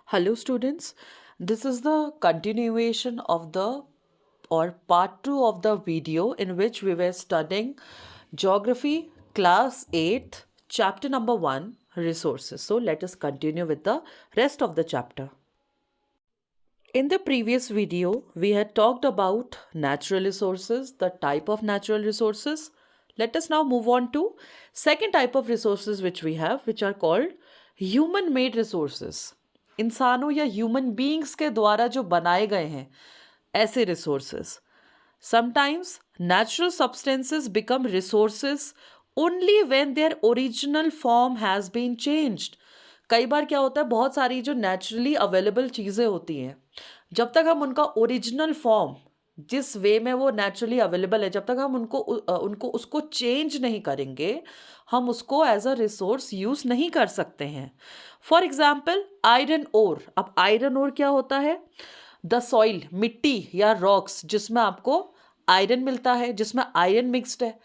Hello, students. This is the continuation of the or part 2 of the video in which we were studying Geography, Class 8th, Chapter number 1, Resources. So, let us continue with the rest of the chapter. In the previous video, we had talked about natural resources, the type of natural resources. Let us now move on to second type of resources which we have, which are called human made resources. इंसानों या human beings के द्वारा जो बनाए गए हैं ऐसे resources. Sometimes natural substances become resources only when their original form has been changed. कई बार क्या होता है, बहुत सारी जो नेचुरली अवेलेबल चीज़ें होती हैं, जब तक हम उनका ओरिजिनल फॉर्म जिस वे में वो नेचुरली अवेलेबल है, जब तक हम उनको उसको चेंज नहीं करेंगे, हम उसको एज अ रिसोर्स यूज़ नहीं कर सकते हैं. For example iron ore. अब आयरन ओर क्या होता है? द सॉइल, मिट्टी या रॉक्स जिसमें आपको आयरन मिलता है, जिसमें आयरन मिक्स्ड है.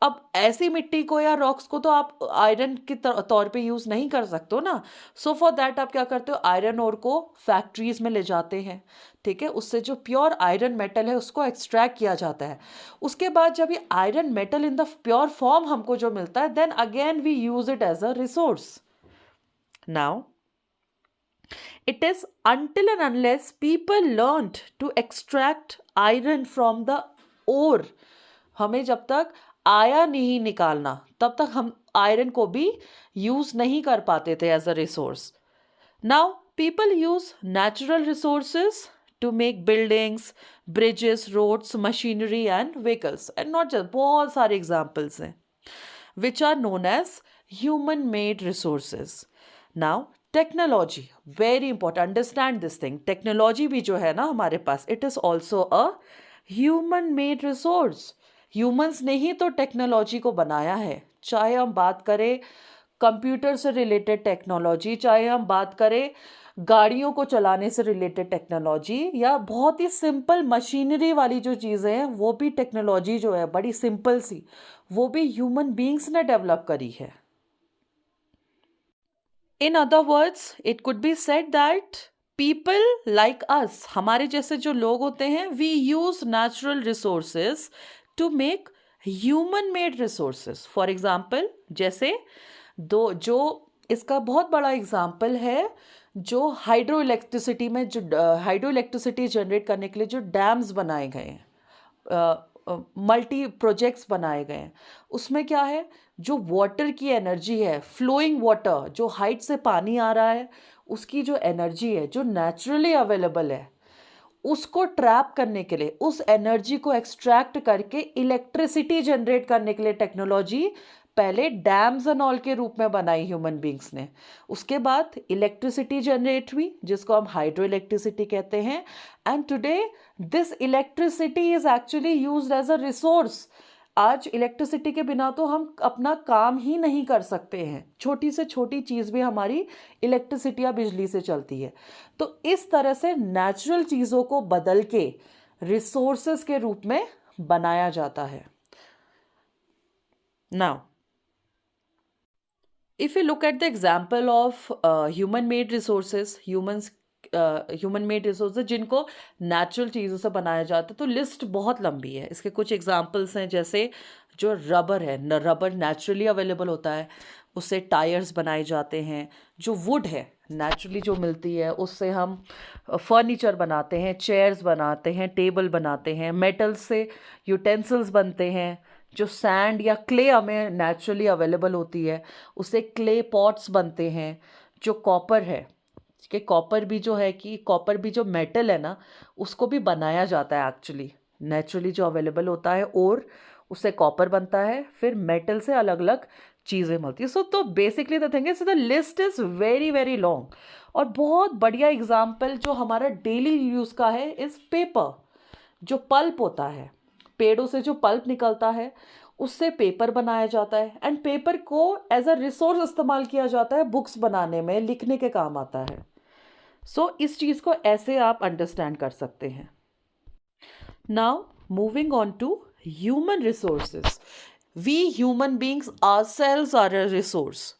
अब ऐसी मिट्टी को या रॉक्स को तो आप आयरन के तौर पे यूज़ नहीं कर सकते हो ना. सो फॉर दैट आप क्या करते हो, आयरन ओर को फैक्ट्रीज में ले जाते हैं. ठीक है, उससे जो प्योर आयरन मेटल है उसको एक्सट्रैक्ट किया जाता है. उसके बाद जब ये iron metal in the pure form हमको जो मिलता है, then again we use it as a resource. Now it is until and unless people learned to extract iron from the ore, हमें जब तक आया नहीं निकालना तब तक हम आयरन को भी यूज नहीं कर पाते थे as a resource. Now people use natural resources to make buildings, bridges, roads, machinery and vehicles, and not just, बहुत सारे एग्जाम्पल्स हैं which are known as human made resources. Now technology, very important, understand this thing. Technology भी जो है ना हमारे पास, it is also a human made resource. Humans ने ही तो टेक्नोलॉजी को बनाया है. चाहे हम बात करें कंप्यूटर से रिलेटेड टेक्नोलॉजी, चाहे हम बात करें गाड़ियों को चलाने से रिलेटेड टेक्नोलॉजी, या बहुत ही सिंपल मशीनरी वाली जो चीज़ें हैं वो भी टेक्नोलॉजी जो है बड़ी सिंपल सी, वो भी ह्यूमन बीइंग्स ने डेवलप करी है. In other words, it could be said that people like us, हमारे जैसे जो लोग होते हैं, we use natural resources to make human made resources. For example, जैसे जो इसका बहुत बड़ा एग्जाम्पल है, जो हाइड्रो इलेक्ट्रिसिटी में जो हाइड्रो इलेक्ट्रिसिटी जनरेट करने के लिए जो डैम्स बनाए गए हैं, मल्टी प्रोजेक्ट्स बनाए गए हैं, उसमें क्या है, जो वाटर की एनर्जी है, फ्लोइंग वाटर, जो हाइट से पानी आ रहा है, उसकी जो एनर्जी है जो नेचुरली अवेलेबल है, उसको ट्रैप करने के लिए, उस एनर्जी को एक्सट्रैक्ट करके इलेक्ट्रिसिटी जनरेट करने के लिए टेक्नोलॉजी पहले डैम्स एंड ऑल के रूप में बनाई ह्यूमन बींग्स ने. उसके बाद इलेक्ट्रिसिटी जनरेट हुई जिसको हम हाइड्रो इलेक्ट्रिसिटी कहते हैं. And today this electricity is actually used as a resource. आज इलेक्ट्रिसिटी के बिना तो हम अपना काम ही नहीं कर सकते हैं. छोटी से छोटी चीज़ भी हमारी इलेक्ट्रिसिटी या बिजली से चलती है. तो इस तरह से नेचुरल चीज़ों को बदल के रिसोर्सेस के रूप में बनाया जाता है. Now if you look at the example of human made resources, human made resources जिनको नेचुरल चीज़ों से बनाया जाता है, तो लिस्ट बहुत लंबी है. इसके कुछ एग्जांपल्स हैं, जैसे जो रबर है, रबर नेचुरली अवेलेबल होता है, उससे टायर्स बनाए जाते हैं. जो वुड है नेचुरली जो मिलती है, उससे हम फर्नीचर बनाते हैं, चेयर्स बनाते हैं, टेबल बनाते हैं. मेटल से यूटेंसिल्स बनते हैं. जो सैंड या क्ले हमें नेचुरली अवेलेबल होती है, उससे क्ले पॉट्स बनते हैं. जो कॉपर है, कि कॉपर भी जो है, कि कॉपर भी जो मेटल है ना, उसको भी बनाया जाता है एक्चुअली, नेचुरली जो अवेलेबल होता है, और उससे कॉपर बनता है. फिर मेटल से अलग अलग चीज़ें मिलती है. सो तो basically the thing is the list is very very long. और बहुत बढ़िया एग्जाम्पल जो हमारा डेली यूज़ का है इज़ पेपर. जो पल्प होता है, पेड़ों से जो पल्प निकलता है, उससे पेपर बनाया जाता है. एंड पेपर को एज अ रिसोर्स इस्तेमाल किया जाता है, बुक्स बनाने में, लिखने के काम आता है. सो इस चीज़ को ऐसे आप अंडरस्टैंड कर सकते हैं. Now moving on to human resources. We human beings ourselves are a resource.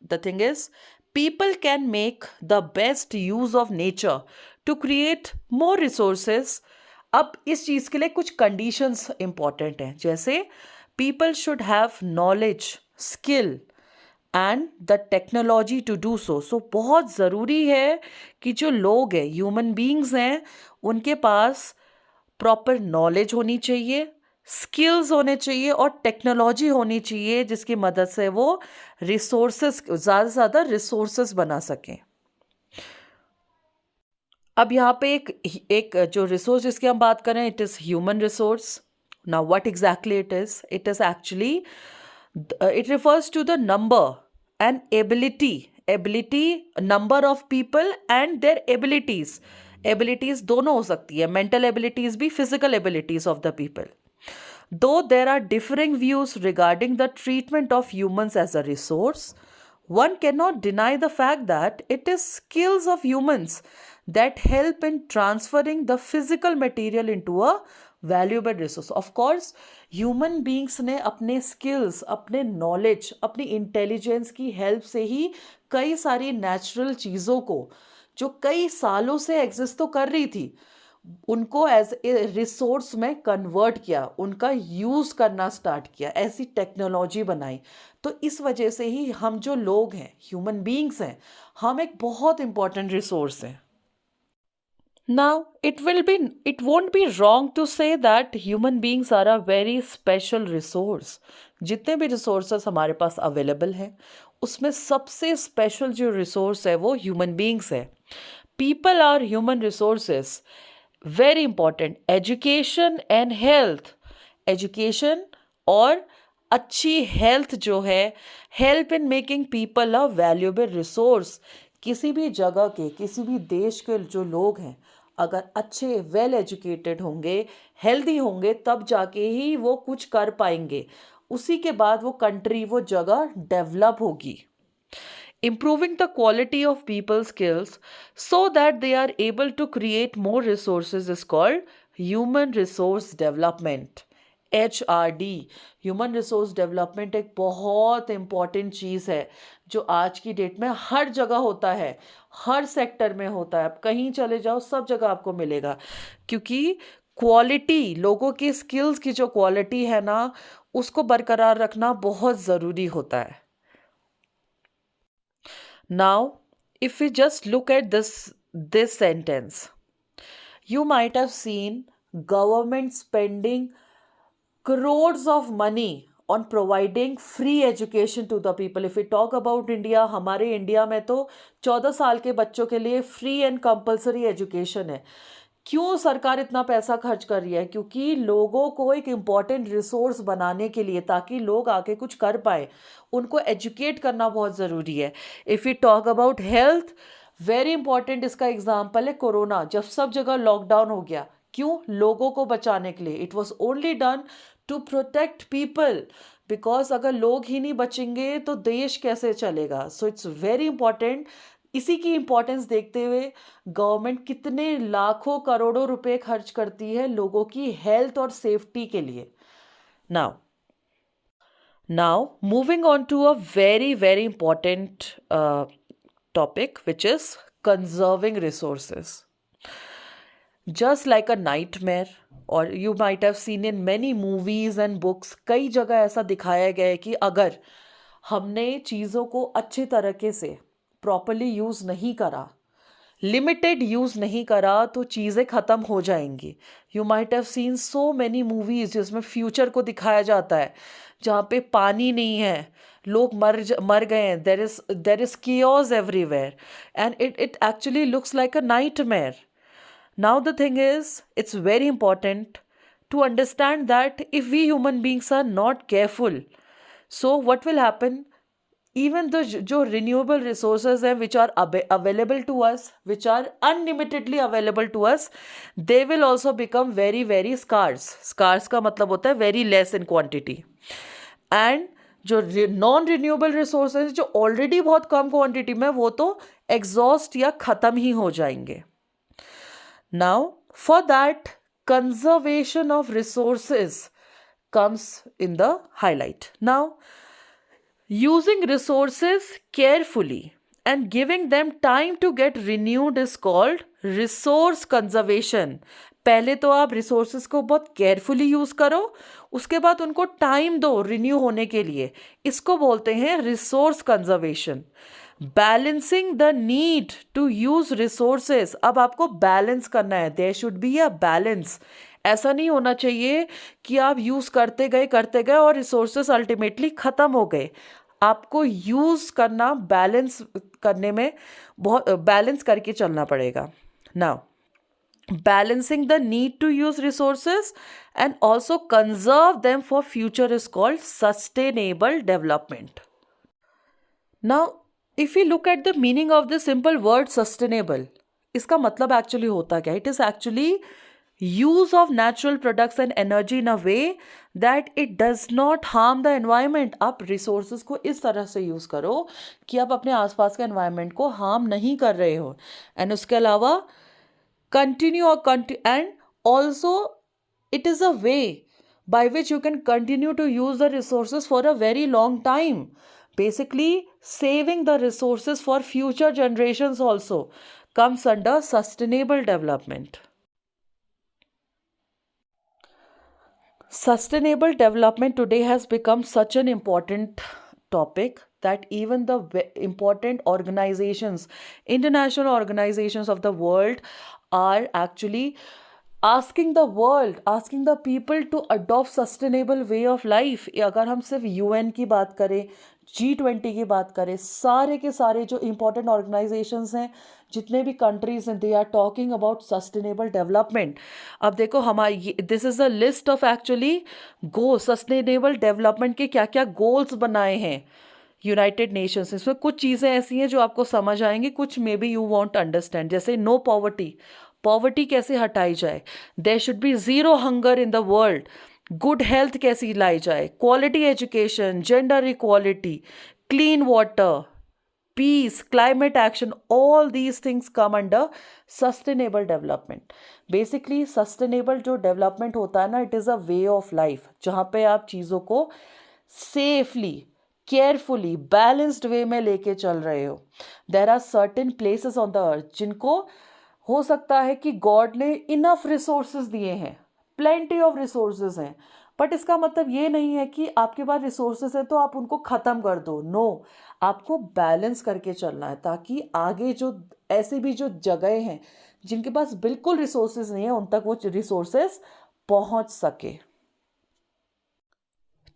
The thing is people can make the best use of nature to create more resources. अब इस चीज़ के लिए कुछ कंडीशंस इंपॉर्टेंट हैं, जैसे people should have knowledge, skill and the technology to do so. So बहुत ज़रूरी है कि जो लोग हैं, ह्यूमन बींग्स हैं, उनके पास प्रॉपर नॉलेज होनी चाहिए, स्किल्स होने चाहिए और टेक्नोलॉजी होनी चाहिए जिसकी मदद से वो रिसोर्सेस, ज़्यादा से ज़्यादा रिसोर्सेस बना सकें. अब यहाँ पे एक जो रिसोर्स जिसकी हम बात करें, it is human resource. Now what exactly it is actually, it refers to the number and ability number of people and their abilities दोनों हो सकती है, mental abilities भी, physical abilities of the people. Though there are differing views regarding the treatment of humans as a resource, one cannot deny the fact that it is skills of humans that help in transferring the physical material into a valuable resource. Of course, human beings ने अपने skills, अपने knowledge, अपनी intelligence की help से ही कई सारी natural चीज़ों को जो कई सालों से एग्जिस्ट तो कर रही थी, उनको एज ए रिसोर्स में कन्वर्ट किया, उनका यूज़ करना स्टार्ट किया, ऐसी टेक्नोलॉजी बनाई. तो इस वजह से ही हम जो लोग हैं, ह्यूमन बींग्स हैं, हम एक बहुत इंपॉर्टेंट रिसोर्स हैं. Now, it won't be wrong to say that human beings are a very special resource. जितने भी resources हमारे पास available हैं, उसमें सबसे special जो resource है वो human beings है. People are human resources. Very important. Education and health. Education और अच्छी health जो है, help in making people a valuable resource. किसी भी जगह के, किसी भी देश के जो लोग हैं, अगर अच्छे वेल एजुकेटेड होंगे, हेल्दी होंगे, तब जाके ही वो कुछ कर पाएंगे. उसी के बाद वो कंट्री, वो जगह डेवलप होगी. Improving the quality of people's skills so that they are able to create more resources is called human resource development. HRD, human resource development एक बहुत इम्पॉर्टेंट चीज़ है जो आज की डेट में हर जगह होता है, हर सेक्टर में होता है. आप कहीं चले जाओ, सब जगह आपको मिलेगा, क्योंकि क्वालिटी, लोगों की स्किल्स की जो क्वालिटी है ना, उसको बरकरार रखना बहुत ज़रूरी होता है. Now, if we just look at this sentence, you might have seen government spending crores of money on providing free education to the people. If we talk about India, हमारे इंडिया में तो 14 साल के बच्चों के लिए फ्री एंड कंपलसरी एजुकेशन है. क्यों सरकार इतना पैसा खर्च कर रही है? क्योंकि लोगों को एक इम्पॉर्टेंट रिसोर्स बनाने के लिए, ताकि लोग आके कुछ कर पाए, उनको एजुकेट करना बहुत ज़रूरी है. If you talk about health, very important इसका एग्जाम्पल है कोरोना. जब सब जगह लॉकडाउन हो गया, क्यों? लोगों को बचाने के लिए. It was only done to protect people, because अगर लोग ही नहीं बचेंगे तो देश कैसे चलेगा. So it's very important. इसी की इम्पोर्टेंस देखते हुए गवर्नमेंट कितने लाखों करोड़ों रुपए खर्च करती है लोगों की हेल्थ और सेफ्टी के लिए. Now moving on to a very very important topic, which is conserving resources. Just like a nightmare, और you might have seen in many movies and books, कई जगह ऐसा दिखाया गया है कि अगर हमने चीज़ों को अच्छे तरीके से प्रॉपरली यूज़ नहीं करा, लिमिटेड यूज़ नहीं करा, तो चीज़ें ख़त्म हो जाएंगी. You might have scene so many movies जिसमें फ्यूचर को दिखाया जाता है, जहाँ पे पानी नहीं है, लोग मर गए हैं, there is chaos everywhere, and it actually looks like a nightmare. Now the thing is, it's very important to understand that if we human beings are not careful, so what will happen? Even the जो renewable resources हैं, which are available to us, which are unlimitedly available to us, they will also become very very scarce. Scarce का मतलब होता है very less in quantity. And जो non renewable resources जो already बहुत कम quantity में, वो तो एग्जॉस्ट या ख़त्म ही हो जाएंगे. Now, for that, conservation of resources comes in the highlight. Now, using resources carefully and giving them time to get renewed is called resource conservation. पहले तो आप रिसोर्सेज को बहुत केयरफुली यूज करो, उसके बाद उनको टाइम दो रिन्यू होने के लिए, इसको बोलते हैं resource conservation. Balancing the need to use resources, अब आपको बैलेंस करना है. There should be a balance. ऐसा नहीं होना चाहिए कि आप यूज करते गए और रिसोर्सेज अल्टीमेटली खत्म हो गए. आपको यूज करना, बैलेंस करने में बहुत बैलेंस करके चलना पड़ेगा. Now balancing the need to use resources and also conserve them for future is called sustainable development. Now if we look at the meaning of the simple word sustainable, इसका मतलब actually होता क्या? It is actually use of natural products and energy in a way that it does not harm the environment. आप resources को इस तरह से use करो कि आप अपने आसपास के environment को harm नहीं कर रहे हो. And उसके अलावा and also it is a way by which you can continue to use the resources for a very long time. Basically, saving the resources for future generations also comes under sustainable development. Sustainable development today has become such an important topic that even the important organizations, international organizations of the world are actually asking the people to adopt sustainable way of life. अगर हम सिर्फ UN की बात करें, G20 की बात करें, सारे के सारे जो important organizations हैं, जितने भी countries हैं, they are talking about sustainable development. अब देखो हमारी this is a list of actually goals, sustainable development के क्या क्या goals बनाए हैं यूनाइटेड नेशंस. इसमें कुछ चीज़ें ऐसी हैं जो आपको समझ आएंगी, कुछ maybe you won't understand. जैसे नो पॉवर्टी कैसे हटाई जाए, there should be zero hunger in the world, good health कैसी लाई जाए, quality education, gender equality, clean water, peace, climate action, all these things come under sustainable development. Basically sustainable जो development होता है ना, it is a way of life जहाँ पे आप चीज़ों को safely, carefully, balanced way में लेके चल रहे हो. There are certain places on the earth जिनको हो सकता है कि God ने enough resources दिए हैं, plenty of resources हैं, बट इसका मतलब ये नहीं है कि आपके पास रिसोर्सेज है तो आप उनको ख़त्म कर दो. नो, आपको बैलेंस करके चलना है ताकि आगे जो ऐसे भी जो जगह हैं जिनके पास बिल्कुल रिसोर्सेज नहीं है उन तक वो रिसोर्सेज पहुंच सके.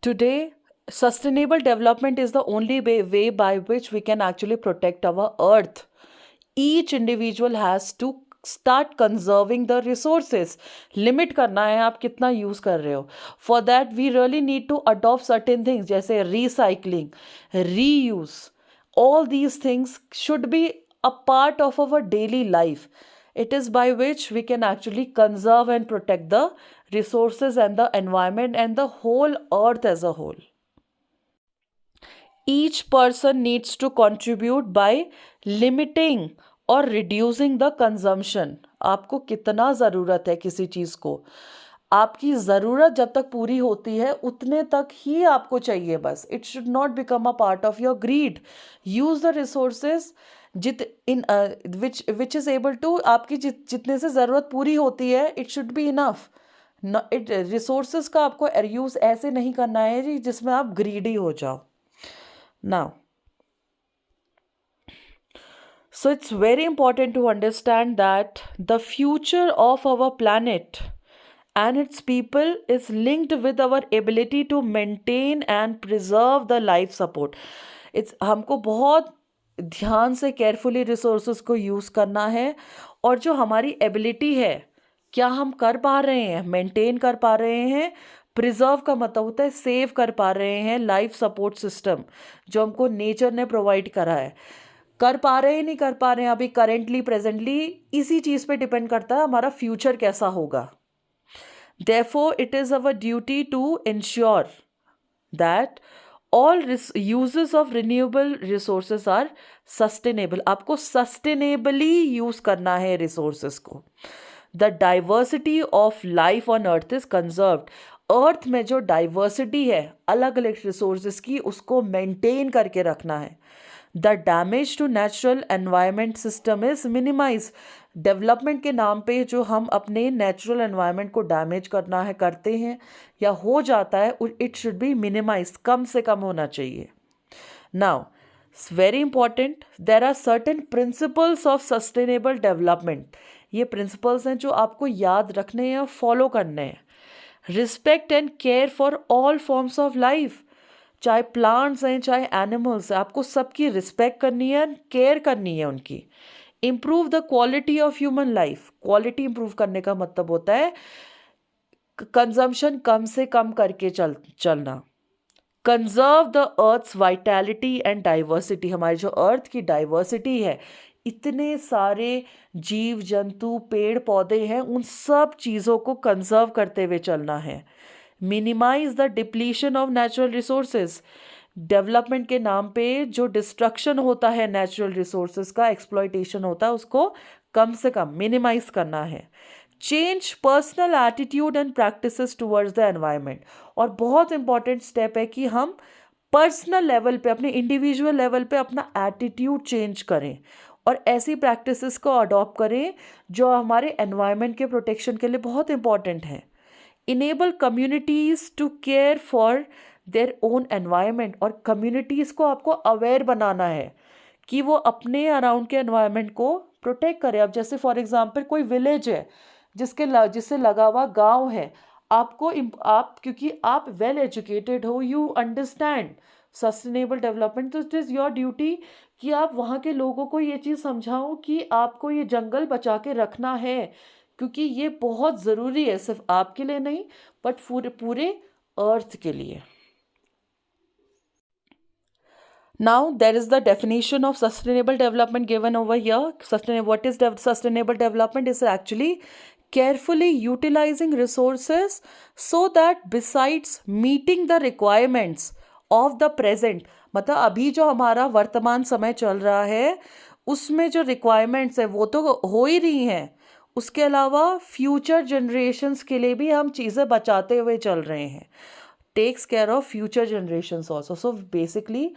Today sustainable development is the only way by which we can actually protect our earth. Each individual has to start conserving the resources. Limit करना है आप कितना यूज़ कर रहे हो. For that we really need to adopt certain things जैसे recycling, reuse. All these things should be a part of our daily life. It is by which we can actually conserve and protect the resources and the environment and the whole earth as a whole. Each person needs to contribute by limiting और reducing the consumption. आपको कितना ज़रूरत है किसी चीज़ को, आपकी ज़रूरत जब तक पूरी होती है उतने तक ही आपको चाहिए बस. It should not become a part of your greed. Use the resources which is able to, आपकी जितने से ज़रूरत पूरी होती है it should be enough. Resources का आपको यूज़ ऐसे नहीं करना है जी जिसमें आप ग्रीडी हो जाओ. Now so it's very important to understand that the future of our planet and its people is linked with our ability to maintain and preserve the life support. हमको बहुत ध्यान से केयरफुली रिसोर्सेज को use करना है और जो हमारी एबिलिटी है क्या हम कर पा रहे हैं, मेंटेन कर पा रहे हैं. प्रिजर्व का मतलब होता है सेव कर पा रहे हैं लाइफ सपोर्ट सिस्टम जो हमको नेचर ने प्रोवाइड करा है. कर पा रहे हैं नहीं कर पा रहे हैं अभी करेंटली प्रेजेंटली, इसी चीज़ पे डिपेंड करता है हमारा फ्यूचर कैसा होगा. Therefore it is our duty to ensure that all uses of renewable resources are sustainable. आपको sustainably यूज़ करना है रिसोर्सेज को. The diversity of life on earth is conserved. अर्थ में जो डाइवर्सिटी है अलग अलग रिसोर्सेज की उसको मेंटेन करके रखना है. The damage to natural environment system is minimize. Development के नाम पे जो हम अपने नेचुरल एनवायरनमेंट को डैमेज करना है करते हैं या हो जाता है, इट शुड बी मिनिमाइज, कम से कम होना चाहिए। Now very important, there are certain principles of sustainable development. ये प्रिंसिपल्स हैं जो आपको याद रखने हैं और फॉलो करने हैं। Respect and care for all forms of life, चाहे प्लांट्स हैं चाहे एनिमल्स हैं, आपको सबकी रिस्पेक्ट करनी है, केयर करनी है उनकी। Improve the quality of human life, quality improve करने का मतलब होता है कंजम्पशन कम से कम करके चलना। Conserve the earth's vitality and diversity, हमारी जो अर्थ की डाइवर्सिटी है, इतने सारे जीव जंतु पेड़ पौधे हैं, उन सब चीज़ों को कंजर्व करते हुए चलना है। Minimize the depletion of natural resources, development के नाम पे जो डिस्ट्रक्शन होता है नेचुरल रिसोर्सेज का, एक्सप्लॉयटेशन होता है, उसको कम से कम मिनिमाइज करना है। Change personal attitude and practices towards the environment, और बहुत इंपॉर्टेंट स्टेप है कि हम पर्सनल लेवल पे, अपने इंडिविजुअल लेवल पे अपना एटीट्यूड चेंज करें और ऐसी प्रैक्टिसेस को अडॉप्ट करें जो हमारे एनवायरनमेंट के प्रोटेक्शन के लिए बहुत इंपॉर्टेंट हैं। Enable communities to care for their own environment, और कम्युनिटीज़ को आपको अवेयर बनाना है कि वो अपने अराउंड के एनवायरनमेंट को प्रोटेक्ट करें। अब जैसे फॉर एग्जांपल कोई विलेज है जिससे लगा हुआ गांव है, आप क्योंकि आप वेल एजुकेटेड हो, यू अंडरस्टैंड सस्टेनेबल डेवलपमेंट, तो इट इज़ योर ड्यूटी कि आप वहाँ के लोगों को ये चीज़ समझाओ कि आपको ये जंगल बचा के रखना है, क्योंकि ये बहुत ज़रूरी है, सिर्फ आपके लिए नहीं बट पूरे अर्थ के लिए। Now there is the definition of sustainable development given over here. What is sustainable development? Is actually carefully utilizing resources so that besides meeting the requirements of the present, मतलब अभी जो हमारा वर्तमान समय चल रहा है उसमें जो रिक्वायरमेंट्स है वो तो हो ही रही हैं, उसके अलावा फ्यूचर जनरेशन्स के लिए भी हम चीज़ें बचाते हुए चल रहे हैं। Takes care of future generations also. So basically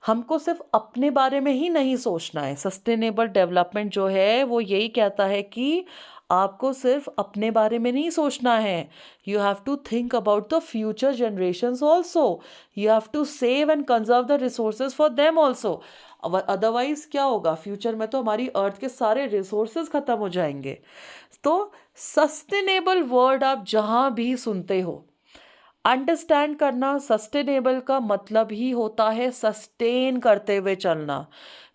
हमको सिर्फ अपने बारे में ही नहीं सोचना है। सस्टेनेबल डेवलपमेंट जो है वो यही कहता है कि आपको सिर्फ अपने बारे में नहीं सोचना है, you have to think about the future generations also, you have to save and conserve the resources for them also. Otherwise क्या होगा, फ्यूचर में तो हमारी अर्थ के सारे रिसोर्सेज खत्म हो जाएंगे। तो सस्टेनेबल वर्ड आप जहाँ भी सुनते हो, अंडरस्टैंड करना, सस्टेनेबल का मतलब ही होता है सस्टेन करते हुए चलना,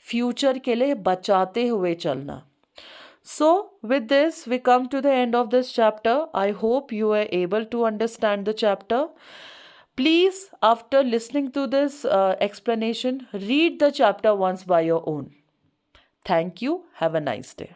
फ्यूचर के लिए बचाते हुए चलना। So with this we come to the end of this chapter. I hope you are able to understand the chapter. Please, after listening to this explanation, read the chapter once by your own. Thank you. Have a nice day.